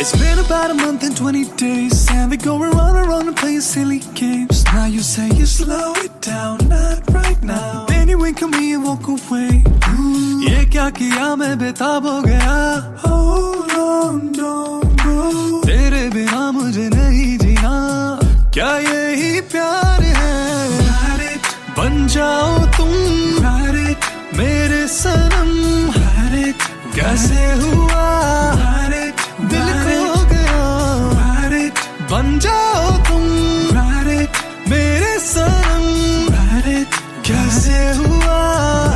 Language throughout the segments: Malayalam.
It's been about a month and 20 days, and we go around and play silly games. Now you say you slow it down, not right now. Then you wink at me and walk away. ये क्या किया मैं बेताब हो गया. Hold on, don't go. तेरे बिना मुझे नहीं जीना. क्या यही प्यार है? Ride it, बन जाओ तुम. Ride it, मेरे सनम. Ride it, कैसे हुआ? Ride it, दिल खो गया. Ride it, बन जाओ तुम. Ride it, मेरे सनम. Ride it, कैसे हुआ?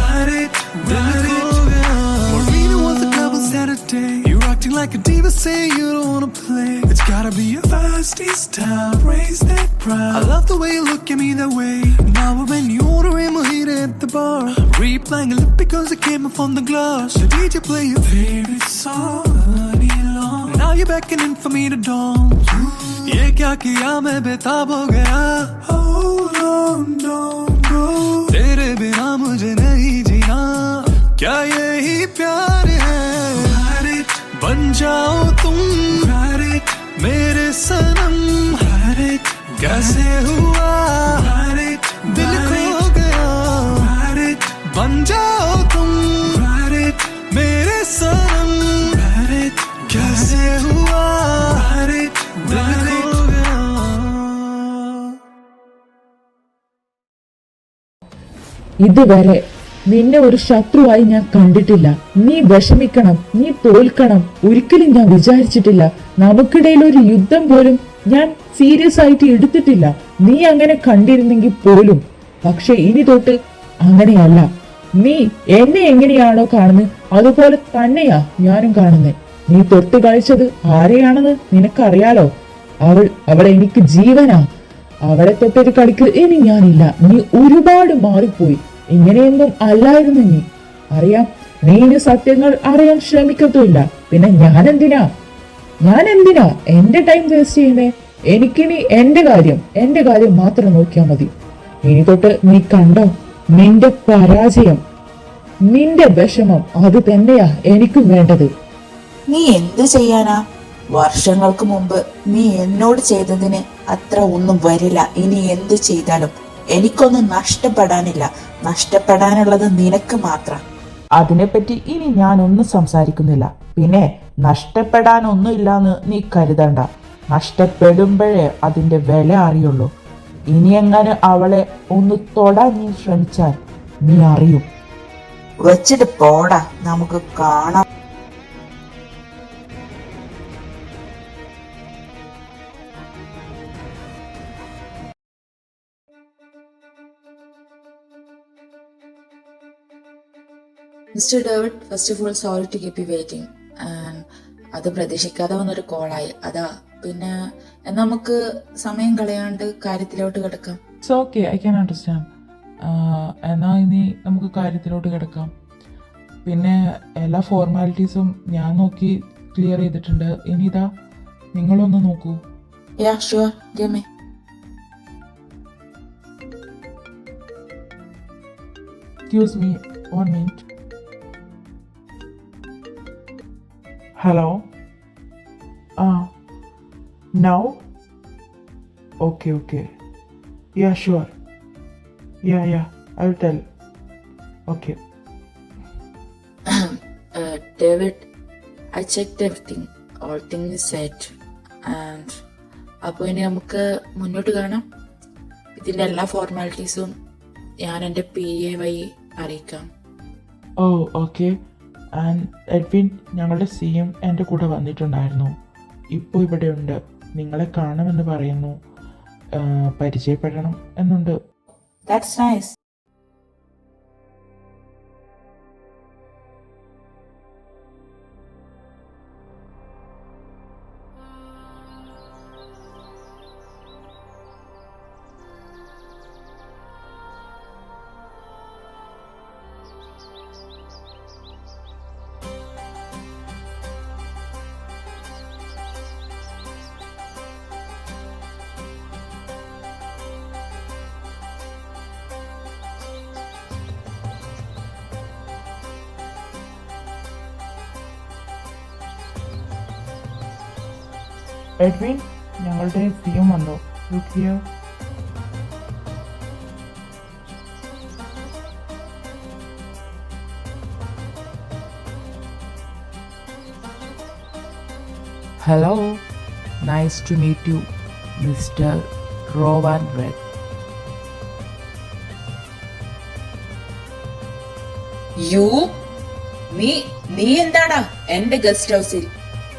Ride it, दिल खो गया. Marina was a double Saturday. You're acting like a diva, say you don't wanna play. It's gotta be a feisty style, raise that pride. I love the way you look at me that way. Now when you order a mojito at the bar, replaying a lip because it came up on the glass. The DJ play your favorite song all day long. Now you're beckoning for me to dance. ये क्या किया मैं बेताब हो गया. Hold on, don't go. तेरे बिना मुझे नहीं जीना. क्या यही प्यार है? Ride it, बन जाओ तुम. Ride it, मेरे सनम. Ride it, कैसे हुआ? Ride it, दिल खो गया. Ride it, बन जाओ तुम. Ride it, मेरे सनम. Ride it, कैसे हुआ? Ride it, दिल खो गया. ഇതുവരെ നിന്നെ ഒരു ശത്രുവായി ഞാൻ കണ്ടിട്ടില്ല. നീ വിഷമിക്കണം, നീ തോൽക്കണം ഒരിക്കലും ഞാൻ വിചാരിച്ചിട്ടില്ല. നമുക്കിടയിൽ ഒരു യുദ്ധം പോലും ഞാൻ സീരിയസ് ആയിട്ട് എടുത്തിട്ടില്ല. നീ അങ്ങനെ കണ്ടിരുന്നെങ്കിൽ പോലും. പക്ഷെ ഇനി തൊട്ട് അങ്ങനെയല്ല. നീ എന്നെ എങ്ങനെയാണോ കാണുന്നത് അതുപോലെ തന്നെയാ ഞാനും കാണുന്നത്. നീ തൊട്ട് കളിച്ചത് ആരെയാണെന്ന് നിനക്കറിയാലോ. അവളെ എനിക്ക് ജീവനാ. അവളെ തൊട്ടൊരു കളിക്ക് ഇനി ഞാനില്ല. നീ ഒരുപാട് മാറിപ്പോയി. ഇങ്ങനെയൊന്നും അല്ലായിരുന്നു നീ. അറിയാം, നീ ഇനി സത്യങ്ങൾ അറിയാൻ ശ്രമിക്കത്തുമില്ല. പിന്നെ ഞാൻ എന്തിനാ എന്റെ ടൈം വേസ്റ്റ് ചെയ്യുന്നേ? എനിക്കിനി എന്റെ കാര്യം മാത്രം നോക്കിയാൽ മതി. ഇനി തൊട്ട് നീ കണ്ടോ നിന്റെ പരാജയം, നിന്റെ വിഷമം, അത് തന്നെയാ എനിക്കും വേണ്ടത്. നീ എന്ത് ചെയ്യാനാ? വർഷങ്ങൾക്ക് മുമ്പ് നീ എന്നോട് ചെയ്തതിന് അത്ര ഒന്നും വരില്ല. ഇനി എന്ത് ചെയ്താലും എനിക്കൊന്നും നഷ്ടപ്പെടാനില്ല. നഷ്ടപ്പെടാനുള്ളത് നിനക്ക് മാത്രം. അതിനെപ്പറ്റി ഇനി ഞാനൊന്നും സംസാരിക്കുന്നില്ല. പിന്നെ നഷ്ടപ്പെടാനൊന്നുമില്ലാന്ന് നീ കരുതണ്ട. നഷ്ടപ്പെടുമ്പോഴേ അതിന്റെ വില അറിയുള്ളൂ. ഇനി എങ്ങനെ അവളെ ഒന്ന് തൊടാൻ നീ ശ്രമിച്ചാൽ നീ അറിയും. വെച്ചിട്ട് പോടാ, നമുക്ക് കാണാം. Mister David, first of all sorry to keep you waiting. അത് പ്രതീക്ഷിക്കാതെ വന്നൊരു കോളായി, അതാ. പിന്നെ നമുക്ക് സമയം കളയാണ്ട് കാര്യത്തിലോട്ട് കിടക്കാം. Okay, I can understand. എന്നാ ഇനി നമുക്ക് കാര്യത്തിലോട്ട് കിടക്കാം. പിന്നെ എല്ലാ ഫോർമാലിറ്റീസും ഞാൻ നോക്കി ക്ലിയർ ചെയ്തിട്ടുണ്ട്. ഇനി ഇതാ നിങ്ങളൊന്ന് നോക്കൂ. Yeah, sure. Give me. Excuse me, 1 minute. Hello? Now? Okay. Yeah, sure. Yeah, I will tell. Okay. David, I checked everything. All things is set. And അപ്പോൾ ഇനി നമുക്ക് മുന്നോട്ട് കാണാം. ഇതിൻ്റെ എല്ലാ ഫോർമാലിറ്റീസും ഞാൻ എൻ്റെ PA വഴി അറിയിക്കാം. ഓക്കെ. ആൻഡ് എഡ്വിൻ, ഞങ്ങളുടെ CM എൻ്റെ കൂടെ വന്നിട്ടുണ്ടായിരുന്നു. ഇപ്പോൾ ഇവിടെയുണ്ട്. നിങ്ങളെ കാണുമെന്ന് പറയുന്നു. പരിചയപ്പെടണം എന്നുണ്ട്. That's nice. എഡ്വിൻ, ഞങ്ങളുടെ സിയും വന്നു. Look here. Hello, nice to meet you, Mr. Rowan Red. You നീ എന്താടാ എന്റെ ഗസ്റ്റ് ഹൗസിൽ?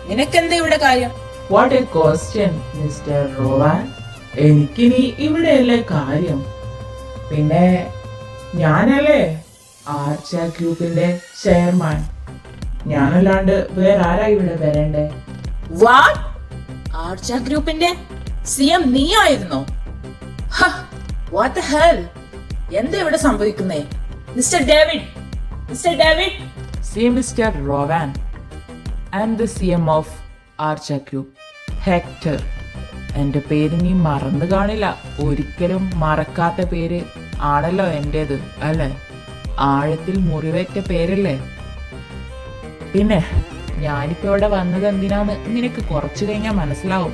നിനക്കെന്താ ഇവിടെ കാര്യം? What a question, Mr. Rowan. എനിക്കിനി ഇവിടെയല്ലേ കാര്യം. പിന്നെ ഞാനല്ലേ ആർച്ച ഗ്രൂപ്പിന്റെ ചെയർമാൻ. ഞാനല്ലാണ്ട് വേറെ ആരാ ഇവിടെ വരണ്ടേ? വാട്ട്? ആർച്ച ഗ്രൂപ്പിന്റെ സിഎം നീ ആയിരുന്നോ? What the hell? എന്താ ഇവിടെ സംഭവിക്കുന്നേ? Mister David, See, Mr. Rowan, I am the CM of Archa Group, Hector. എന്റെ പേര് നീ മറന്നു കാണില്ല. ഒരിക്കലും മറക്കാത്ത പേര് ആണല്ലോ എന്റേത്, അല്ലേ? ആഴത്തിൽ മുറിവേറ്റ പേരല്ലേ? പിന്നെ ഞാനിപ്പോ ഇവിടെ വന്നത് എന്തിനാന്ന് നിനക്ക് കുറച്ചു കഴിഞ്ഞാൽ മനസ്സിലാവും.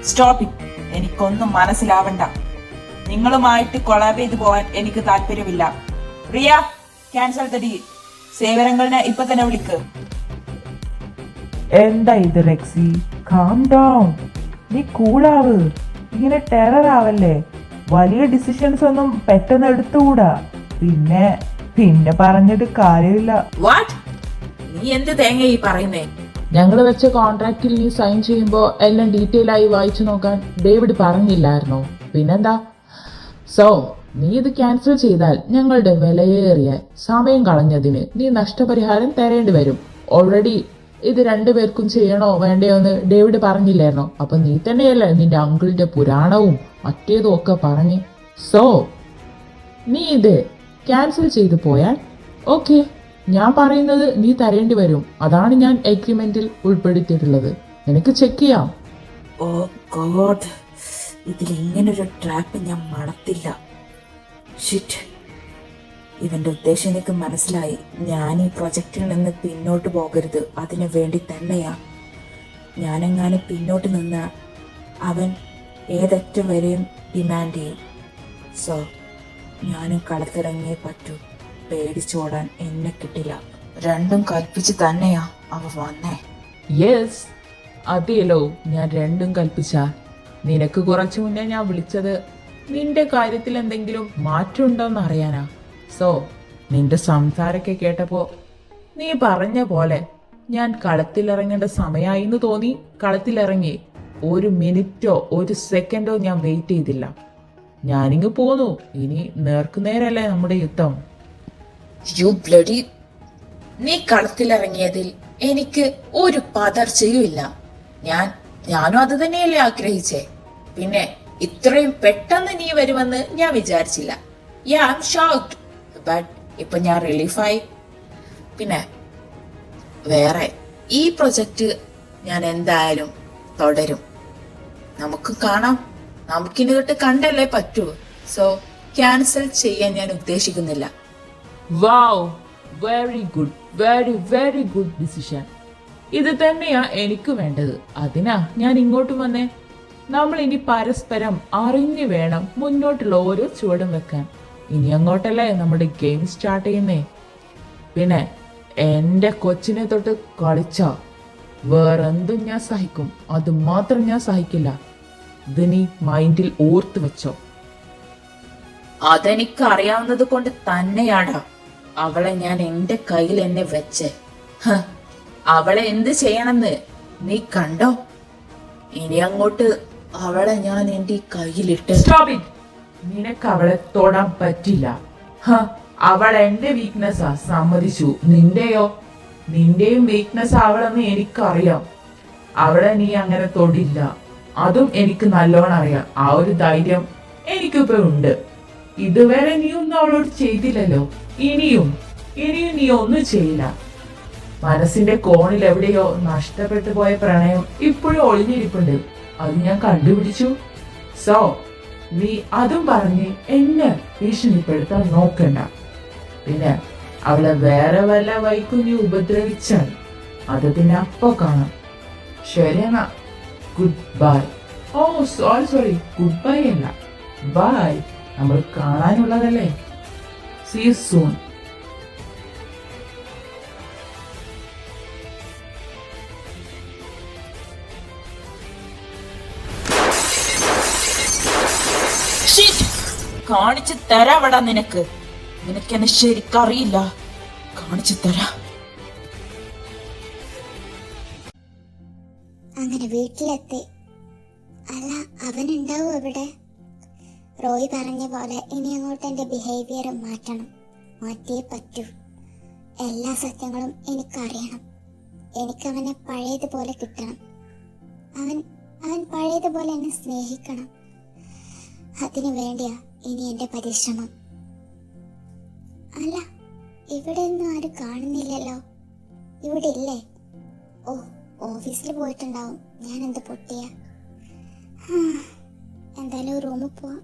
Stop it. എനിക്കൊന്നും മനസ്സിലാവണ്ട. നിങ്ങളുമായിട്ട് കൊളാബ് ചെയ്ത് പോവാൻ എനിക്ക് താല്പര്യമില്ല. Riya, cancel the deal. സേവനങ്ങളിനെ ഇപ്പൊ തന്നെ വിളിക്ക്. എന്താ ഇത് റെക്സി? Calm down. നീ കൂളാവ്. ഇങ്ങനെ ടെറർ ആവല്ലേ. വലിയ ഡിസിഷൻസ് ഒന്നും പെട്ടെന്ന് എടുത്തുകൂടാ. പിന്നെ പറഞ്ഞിട്ട് കാര്യമില്ല. വാട്ട്? നീ എന്ത് തേങ്ങ ഈ പറയുന്നേ? ഞങ്ങൾ വെച്ച കോൺട്രാക്റ്റിൽ നീ സൈൻ ചെയ്യുമ്പോൾ എല്ലാം ഡീറ്റെയിൽ ആയി വായിച്ചു നോക്കാൻ ഡേവിഡ് പറഞ്ഞില്ലായിരുന്നോ? പിന്നെന്താ? സോ നീ ഇത് ക്യാൻസൽ ചെയ്താൽ ഞങ്ങളുടെ വിലയേറിയ സമയം കളഞ്ഞതിന് നീ നഷ്ടപരിഹാരം തരേണ്ടി വരും. ഓൾറെഡി ഇത് രണ്ടുപേർക്കും ചെയ്യണോ വേണ്ടയോ എന്ന് ഡേവിഡ് പറഞ്ഞില്ലായിരുന്നോ? അപ്പൊ നീ തന്നെയല്ലേ നിന്റെ അങ്കിളിന്റെ പുരാണവും മറ്റേതും ഒക്കെ പറഞ്ഞ്. സോ നീ ഇത് ക്യാൻസൽ ചെയ്തു പോയാൽ ഓക്കെ, ഞാൻ പറയുന്നത് നീ തരേണ്ടി വരും. അതാണ് ഞാൻ എഗ്രിമെന്റിൽ ഉൾപ്പെടുത്തിയിട്ടുള്ളത്. നിനക്ക് ചെക്ക് ചെയ്യാം. ഓ ഗോഡ്, ഇതിൽ ഇങ്ങനൊരു ട്രാപ്പ് ഞാൻ മണത്തില്ല. ഷിറ്റ്, ഇവന്റെ ഉദ്ദേശം എനിക്ക് മനസ്സിലായി. ഞാൻ ഈ പ്രൊജക്റ്റിൽ നിന്ന് പിന്നോട്ട് പോകരുത്. അതിനു വേണ്ടി തന്നെയാ. ഞാനെങ്ങാനും പിന്നോട്ട് നിന്ന അവൻ ഏതറ്റം വരെയും ഡിമാൻഡ് ചെയ്യും. സോ ഞാനും കളത്തിറങ്ങിയേ പറ്റൂ. പേടിച്ചോടാൻ എന്നെ കിട്ടില്ല. രണ്ടും കൽപ്പിച്ച് തന്നെയാ അവ വന്നേ. യെസ്, അതെയല്ലോ, ഞാൻ രണ്ടും കൽപ്പിച്ച. നിനക്ക് കുറച്ചു മുന്നേ ഞാൻ വിളിച്ചത് നിന്റെ കാര്യത്തിൽ എന്തെങ്കിലും മാറ്റം ഉണ്ടോന്ന് അറിയാനാ. സോ നിന്റെ സംസാരമൊക്കെ കേട്ടപ്പോ നീ പറഞ്ഞ പോലെ ഞാൻ കളത്തിലിറങ്ങേണ്ട സമയമായി എന്ന് തോന്നി. കളത്തിലിറങ്ങി. ഒരു മിനിറ്റോ ഒരു സെക്കൻഡോ ഞാൻ വെയിറ്റ് ചെയ്തില്ല. ഞാനിങ്ങ് പോന്നു. ഇനി നേർക്കുനേരല്ലേ നമ്മുടെ യുദ്ധം. You bloody! നീ കളത്തിലിറങ്ങിയതിൽ എനിക്ക് ഒരു പതർച്ചയും ഇല്ല. ഞാനും അത് തന്നെയല്ലേ ആഗ്രഹിച്ചേ. പിന്നെ ഇത്രയും പെട്ടെന്ന് നീ വരുമെന്ന് ഞാൻ വിചാരിച്ചില്ല. I am shocked. ബട്ട് ഇപ്പൊ ഞാൻ റിലീഫായി. പിന്നെ വേറെ ഈ പ്രൊജക്റ്റ് ഞാൻ എന്തായാലും തുടരും. നമുക്ക് കാണാം. നമുക്കിനി തൊട്ട് കണ്ടല്ലേ പറ്റൂ. സോ ക്യാൻസൽ ചെയ്യാൻ ഞാൻ ഉദ്ദേശിക്കുന്നില്ല. Wow, very good, very very good decision. ഇത് തന്നെയാ എനിക്ക് വേണ്ടത്. അതിനാ ഞാൻ ഇങ്ങോട്ട് വന്നേ. നമ്മൾ ഇനി പരസ്പരം അറിഞ്ഞു വേണം മുന്നോട്ടുള്ള ഓരോ ചുവടും വെക്കാൻ. ഇനി അങ്ങോട്ടല്ലേ നമ്മുടെ ഗെയിം സ്റ്റാർട്ട് ചെയ്യുന്നേ. പിന്നെ എന്റെ കൊച്ചിനെ തൊട്ട് കളിച്ചാ വേറെന്തും ഞാൻ സഹിക്കും. അത് മാത്രം ഞാൻ സഹിക്കില്ല. ഇത് നീ മൈൻഡിൽ ഓർത്ത് വെച്ചോ. അതെനിക്ക് അറിയാവുന്നത് കൊണ്ട് തന്നെയാടാ അവളെ ഞാൻ എന്റെ കയ്യിൽ എന്നെ വെച്ചേ. അവളെ എന്ത് ചെയ്യണമെന്ന് നീ കണ്ടോ? ഇനി അങ്ങോട്ട് അവളെ ഞാൻ എന്റെ കയ്യിലിട്ട്. നിനക്ക് അവളെ തൊടാൻ പറ്റില്ല. അവൾ എന്റെ വീക്ക്നെസ്സാ, സമ്മതിച്ചു. നിന്റെയും വീക്ക്നെസ് അവളെന്ന് എനിക്കറിയാം. അവളെ നീ അങ്ങനെ തൊടില്ല. അതും എനിക്ക് നല്ലോണം അറിയാം. ആ ഒരു ധൈര്യം എനിക്കിപ്പോ ഉണ്ട്. ഇതുവരെ നീ ഒന്നും അവളോട് ചെയ്തില്ലല്ലോ. ഇനിയും നീ ഒന്നും ചെയ്യില്ല. മനസ്സിന്റെ കോണിൽ എവിടെയോ നഷ്ടപ്പെട്ടു പോയ പ്രണയം ഇപ്പോഴും ഒളിഞ്ഞിരിപ്പുണ്ട്. അത് ഞാൻ കണ്ടുപിടിച്ചു. സോ നീ അതും പറഞ്ഞ് എന്നെ ഭീഷണിപ്പെടുത്താൻ നോക്കണ്ട. പിന്നെ അവളെ വേറെ വല്ല വൈക്കും നീ ഉപദ്രവിച്ചാൽ അത് പിന്നെ അപ്പോ കാണാം. ശരിയെന്നാ, ഗുഡ് ബൈ. ഓ സോറി, ഗുഡ് ബൈ അല്ല, ബൈ. നമ്മൾ കാണാനുള്ളതല്ലേ. See you soon. കാണിച്ചു തരാവടാ നിനക്ക്. നിനക്കെന്നെ ശരിക്കറിയില്ല. കാണിച്ചു തരാ. അങ്ങനെ വീട്ടിലെത്തി. അല്ല, അവനുണ്ടാവും അവിടെ. റോയ് പറഞ്ഞ പോലെ ഇനി അങ്ങോട്ട് എൻ്റെ ബിഹേവിയർ മാറ്റണം. മാറ്റിയേ പറ്റൂ. എല്ലാ സത്യങ്ങളും എനിക്കറിയണം. എനിക്കവനെ പഴയതുപോലെ കിട്ടണം. അവൻ പഴയതുപോലെ എന്നെ സ്നേഹിക്കണം. അതിനു വേണ്ടിയാ ഇനി എൻ്റെ പരിശ്രമം. അല്ല, ഇവിടെ ഒന്നും ആരും കാണുന്നില്ലല്ലോ. ഇവിടെ ഇല്ലേ? ഓ, ഓഫീസിൽ പോയിട്ടുണ്ടാവും. ഞാൻ എന്ത് പൊട്ടിയ. എന്തായാലും റൂമിൽ പോവാം.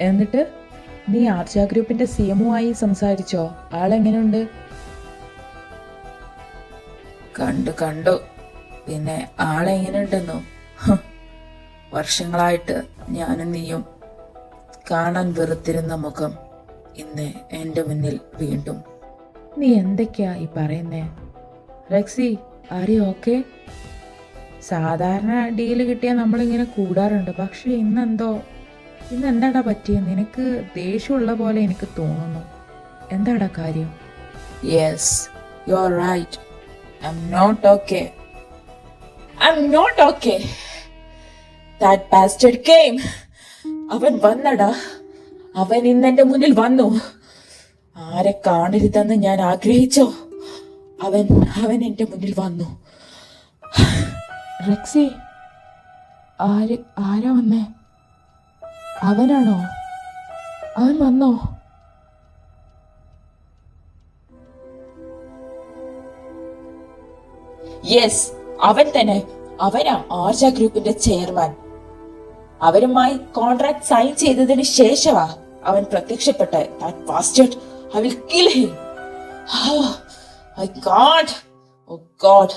എന്നിട്ട് നീ ആർച്ച ഗ്രൂപ്പിന്റെ സിഎമ്മുമായി സംസാരിച്ചോ? ആളെങ്ങനെയുണ്ട്? കണ്ടു. പിന്നെ ആളെങ്ങനെയുണ്ടെന്നോ? വർഷങ്ങളായിട്ട് ഞാനും നീയും കാണാൻ വെറുത്തിരുന്ന മുഖം ഇന്ന് എന്റെ മുന്നിൽ വീണ്ടും. നീ എന്തൊക്കെയാ ഈ പറയുന്നേ? Rexy, are you okay? സാധാരണ ഡീല് കിട്ടിയാൽ നമ്മളിങ്ങനെ കൂടാറുണ്ട്. പക്ഷെ ഇന്ന് എന്താടാ പറ്റിയത്? നിനക്ക് ദേഷ്യമുള്ള പോലെ എനിക്ക് തോന്നുന്നു. എന്താടാ കാര്യം? Yes, you are right. I am not okay. That bastard came. അവൻ വന്നടാ. അവൻ ഇന്ന് എന്റെ മുന്നിൽ വന്നു. ആരെ കാണരുതെന്ന് ഞാൻ ആഗ്രഹിച്ചോ, അവൻ എന്റെ മുന്നിൽ വന്നു. റെക്സി, ആരാ വന്നേ? അവനാണോ? അവൻ വന്നോ? യെസ്, അവൻ തന്നെ. അവനാ ആർച്ച ഗ്രൂപ്പിന്റെ ചെയർമാൻ. അവരുമായി കോൺട്രാക്ട് സൈൻ ചെയ്തതിന് ശേഷമാ അവൻ പ്രത്യക്ഷപ്പെട്ടെ. That bastard, I will kill him. My God. Oh God.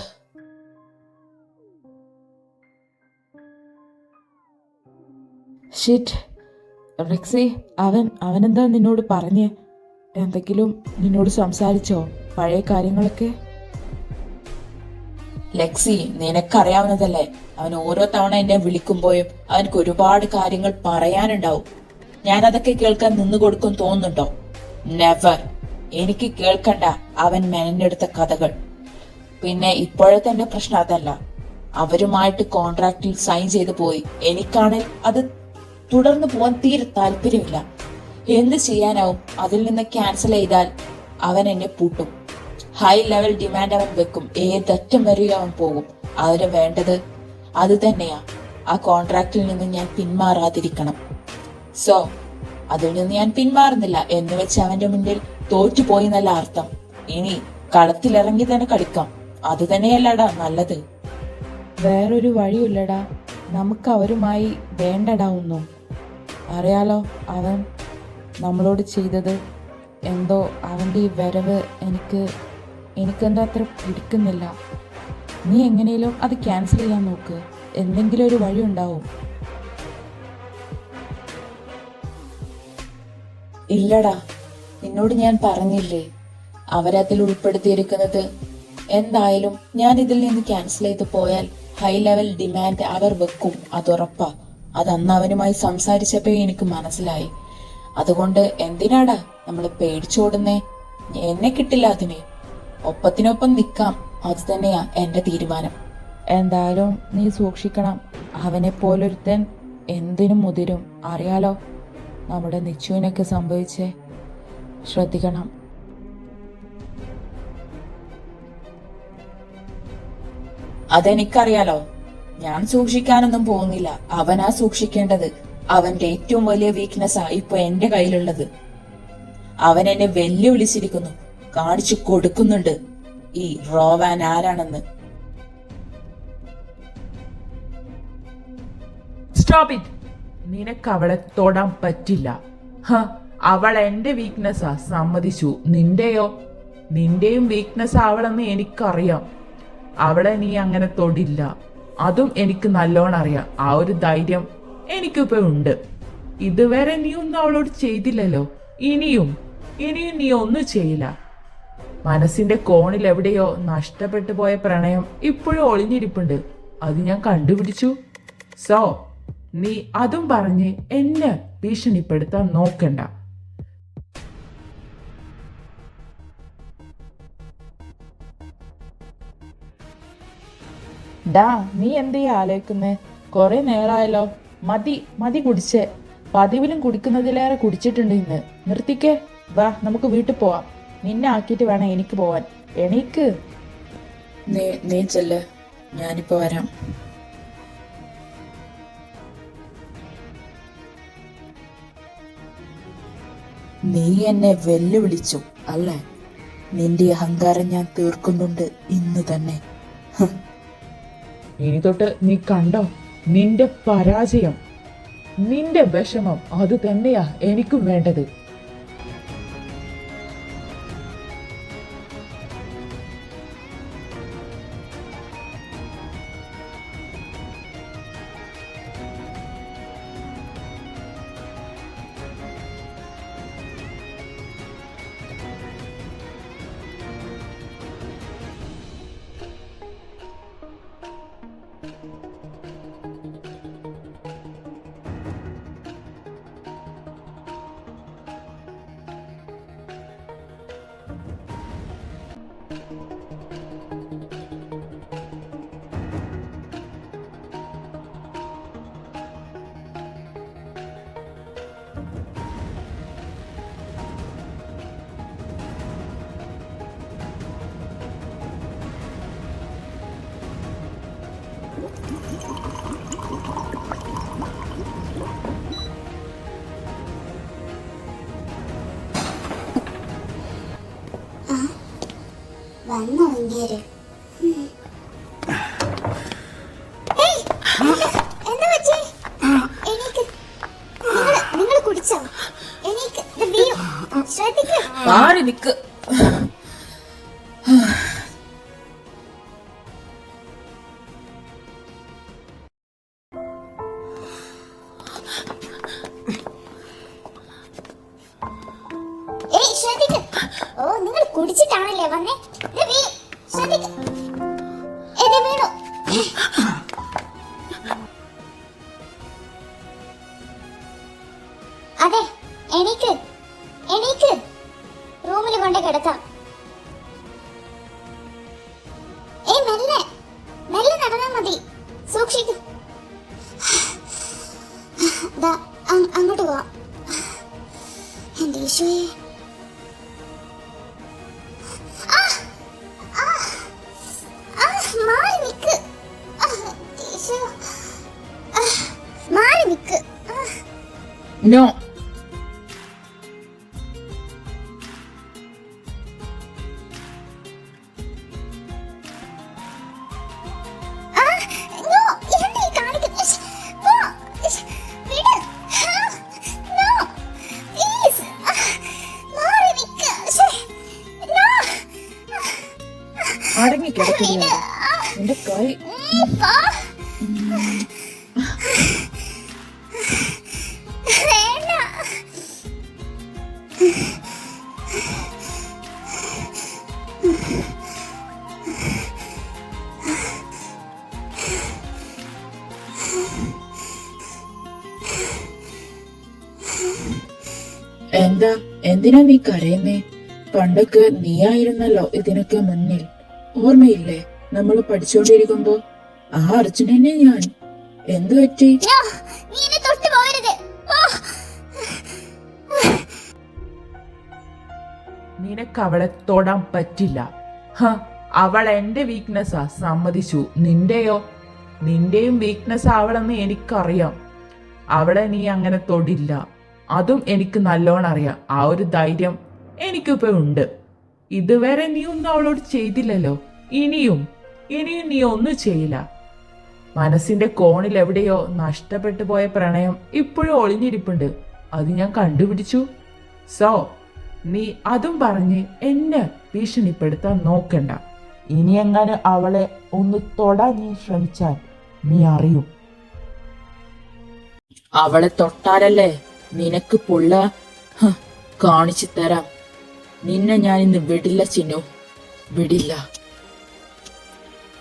Shit. Rexy, അവനെന്താ നിന്നോട് പറഞ്ഞേ? എന്തെങ്കിലും നിന്നോട് സംസാരിച്ചോ? പഴയ കാര്യങ്ങളൊക്കെ? ലെക്സി, നിനക്കറിയാവുന്നതല്ലേ, അവൻ ഓരോ തവണ എന്നെ വിളിക്കുമ്പോഴും അവനക്ക് ഒരുപാട് കാര്യങ്ങൾ പറയാനുണ്ടാവും. ഞാൻ അതൊക്കെ കേൾക്കാൻ നിന്നു കൊടുക്കും തോന്നുന്നുണ്ടോ? നെവർ. എനിക്ക് കേൾക്കണ്ട അവൻ മെനഞ്ഞെടുത്ത കഥകൾ. പിന്നെ ഇപ്പോഴത്തെ എന്റെ പ്രശ്നം അതല്ല. അവരുമായിട്ട് കോൺട്രാക്റ്റിൽ സൈൻ ചെയ്തു പോയി. എനിക്കാണെങ്കിൽ അത് തുടർന്ന് പോവാൻ തീരെ താല്പര്യമില്ല. എന്ത് ചെയ്യാനാവും? അതിൽ നിന്ന് ക്യാൻസൽ ചെയ്താൽ അവൻ എന്നെ പൂട്ടും. ഹൈ ലെവൽ ഡിമാൻഡ് അവൻ വെക്കും. ഏതറ്റം വരെയും അവൻ പോകും. അതിന് വേണ്ടത് അത് തന്നെയാ. ആ കോൺട്രാക്റ്റിൽ നിന്ന് ഞാൻ പിന്മാറാതിരിക്കണം. സോ അതിൽ നിന്ന് ഞാൻ പിന്മാറുന്നില്ല എന്ന് വെച്ച് അവന്റെ മുന്നിൽ തോറ്റുപോയി എന്നല്ല അർത്ഥം. ഇനി കളത്തിലിറങ്ങി തന്നെ കളിക്കാം. അത് തന്നെയല്ലടാ നല്ലത്. വേറൊരു വഴിയില്ലടാ. നമുക്ക് അവരുമായി വേണ്ടടാ ഒന്നും. അറിയാലോ, അവൻ നമ്മളോട് ചെയ്തത് എന്തോ. അവൻ്റെ ഈ വരവ് എനിക്കെന്തോ അത്ര പിടിക്കുന്നില്ല. നീ എങ്ങനെയും അത് ക്യാൻസൽ ചെയ്യാൻ നോക്ക്. എന്തെങ്കിലും ഒരു വഴി ഉണ്ടാവും. ഇല്ലടാ, നിന്നോട് ഞാൻ പറഞ്ഞില്ലേ അവരതിൽ ഉൾപ്പെടുത്തിയിരിക്കുന്നത്. എന്തായാലും ഞാൻ ഇതിൽ നിന്ന് ക്യാൻസൽ ചെയ്ത് പോയാൽ ഹൈ ലെവൽ ഡിമാൻഡ് അവർ വെക്കും. അതുറപ്പാ. അതന്ന് അവനുമായി സംസാരിച്ചപ്പോ എനിക്ക് മനസ്സിലായി. അതുകൊണ്ട് എന്തിനാടാ നമ്മൾ പേടിച്ചോടുന്നേ? എന്നെ കിട്ടില്ല അതിന്. ഒപ്പത്തിനൊപ്പം നിക്കാം. അത് തന്നെയാ എന്റെ തീരുമാനം. എന്തായാലും നീ സൂക്ഷിക്കണം. അവനെ പോലൊരുത്തൻ എന്തിനും മുതിരും. അറിയാലോ നമ്മുടെ നിച്ചുവിനൊക്കെ സംഭവിച്ചേ. ശ്രദ്ധിക്കണം. അതെനിക്കറിയാലോ. ഞാൻ സൂക്ഷിക്കാനൊന്നും പോകുന്നില്ല. അവനാ സൂക്ഷിക്കേണ്ടത്. അവന്റെ ഏറ്റവും വലിയ വീക്ക്നെസ്സാ ഇപ്പൊ എന്റെ കയ്യിലുള്ളത്. അവൻ എന്നെ വെല്ലുവിളിച്ചിരിക്കുന്നു, കാണിച്ചു കൊടുക്കുന്നുണ്ട് ഈ റോവാൻ ആരാണെന്ന്. Stop it. നിനക്ക് അവളെ തൊടാൻ പറ്റില്ല. അവൾ എന്റെ വീക്ക്നെസ്സാ, സമ്മതിച്ചു. നിന്റെയോ? നിന്റെയും വീക്ക്നെസ് അവളെന്ന് എനിക്കറിയാം. അവളെ നീ അങ്ങനെ തൊടില്ല. അതും എനിക്ക് നല്ലോണം അറിയാം. ആ ഒരു ധൈര്യം എനിക്കിപ്പോ ഉണ്ട്. ഇതുവരെ നീ ഒന്നും അവളോട് ചെയ്തില്ലല്ലോ. ഇനിയും നീ ഒന്നും ചെയ്യില്ല. മനസ്സിന്റെ കോണിൽ എവിടെയോ നഷ്ടപ്പെട്ടു പോയ പ്രണയം ഇപ്പോഴും ഒളിഞ്ഞിരിപ്പുണ്ട്. അത് ഞാൻ കണ്ടുപിടിച്ചു. സോ നീ അതും പറഞ്ഞ് എന്നെ ഭീഷണിപ്പെടുത്താൻ നോക്കണ്ട. ഡാ, നീ എന്തീ ആലോചിക്കുന്നേ? കൊറേ നേരമായല്ലോ. മതി കുടിച്ചേ. പതിവിലും കുടിക്കുന്നതിലേറെ കുടിച്ചിട്ടുണ്ട് ഇന്ന്. നിർത്തിക്കേ. വാ, നമുക്ക് വീട്ടിൽ പോവാം. നിന്നെ ആക്കിയിട്ട് വേണം എനിക്ക് പോവാൻ. എണീക്ക്. നീ ചെല്ല്, ഞാനിപ്പോ വരാം. നീ എന്നെ വെല്ലുവിളിച്ചു അല്ലേ? നിന്റെ അഹങ്കാരം ഞാൻ തീർക്കുന്നുണ്ട് ഇന്ന് തന്നെ. ഇനി തൊട്ട് നീ കണ്ടോ നിന്റെ പരാജയം, നിന്റെ വിഷമം. അത് തന്നെയാ എനിക്കും വേണ്ടത്. വന്നു വണ്ടിയേര്. എന്താ പറ്റി? എനിക്ക് നിങ്ങൾ കുടിച്ചോ? എനിക്ക് ശ്രദ്ധിക്കുക. മാറി നിക്ക്. ഓ, നിങ്ങൾ കുടിച്ചിട്ടാണല്ലേ വന്നേ? വീണു. അതെ, എണീക്ക് റൂമിൽ കൊണ്ട് കിടക്കാം. മെല്ലെ നടന്നാ മതി. സൂക്ഷിക്കും. അങ്ങോട്ട് പോവാം. എന്റെ ഈശോയെ, മാറി നിക്ക്. നോ. അടങ്ങി കിടക്കില്ല. എന്റെ കൈ. എന്തിനാ നീ കരയുന്നേ? പണ്ടൊക്കെ നീയായിരുന്നല്ലോ ഇതിനൊക്കെ മുന്നിൽ. ഓർമ്മയില്ലേ നമ്മൾ പഠിച്ചോണ്ടിരിക്കുമ്പോ? ആ അർജുനനെ ഞാൻ. എന്തു പറ്റി? നിനക്ക് അവളെ തൊടാൻ പറ്റില്ല. അവൾ എന്റെ വീക്ക്നെസ്സാ, സമ്മതിച്ചു. നിന്റെയോ? നിന്റെയും വീക്ക്നെസ് അവളെന്ന് എനിക്കറിയാം. അവളെ നീ അങ്ങനെ തൊടില്ല, അതും എനിക്ക് നല്ലോണം അറിയാം. ആ ഒരു ധൈര്യം എനിക്കിപ്പോ ഉണ്ട്. ഇതുവരെ നീ ഒന്നും അവളോട് ചെയ്തില്ലല്ലോ, ഇനിയും നീ ഒന്നും ചെയ്യില്ല. മനസ്സിന്റെ കോണിൽ എവിടെയോ നഷ്ടപ്പെട്ടു പോയ പ്രണയം ഇപ്പോഴും ഒളിഞ്ഞിരിപ്പുണ്ട്. അത് ഞാൻ കണ്ടുപിടിച്ചു. സോ നീ അതും പറഞ്ഞ് എന്നെ ഭീഷണിപ്പെടുത്താൻ നോക്കണ്ട. ഇനി എങ്ങനെ അവളെ ഒന്ന് തൊടാൻ നീ ശ്രമിച്ചാൽ നീ അറിയും. അവളെ തൊട്ടാലല്ലേ നിനക്ക് പൊള്ള? കാണിച്ചു തരാം. നിന്നെ ഞാൻ ഇന്ന് വിടില്ല ചിന്നു, വിടില്ല.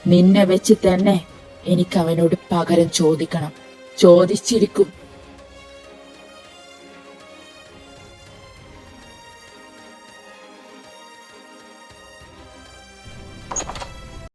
നിന്നെ വെച്ച് തന്നെ എനിക്ക് അവനോട് പകരം ചോദിക്കണം. ചോദിച്ചിരിക്കും.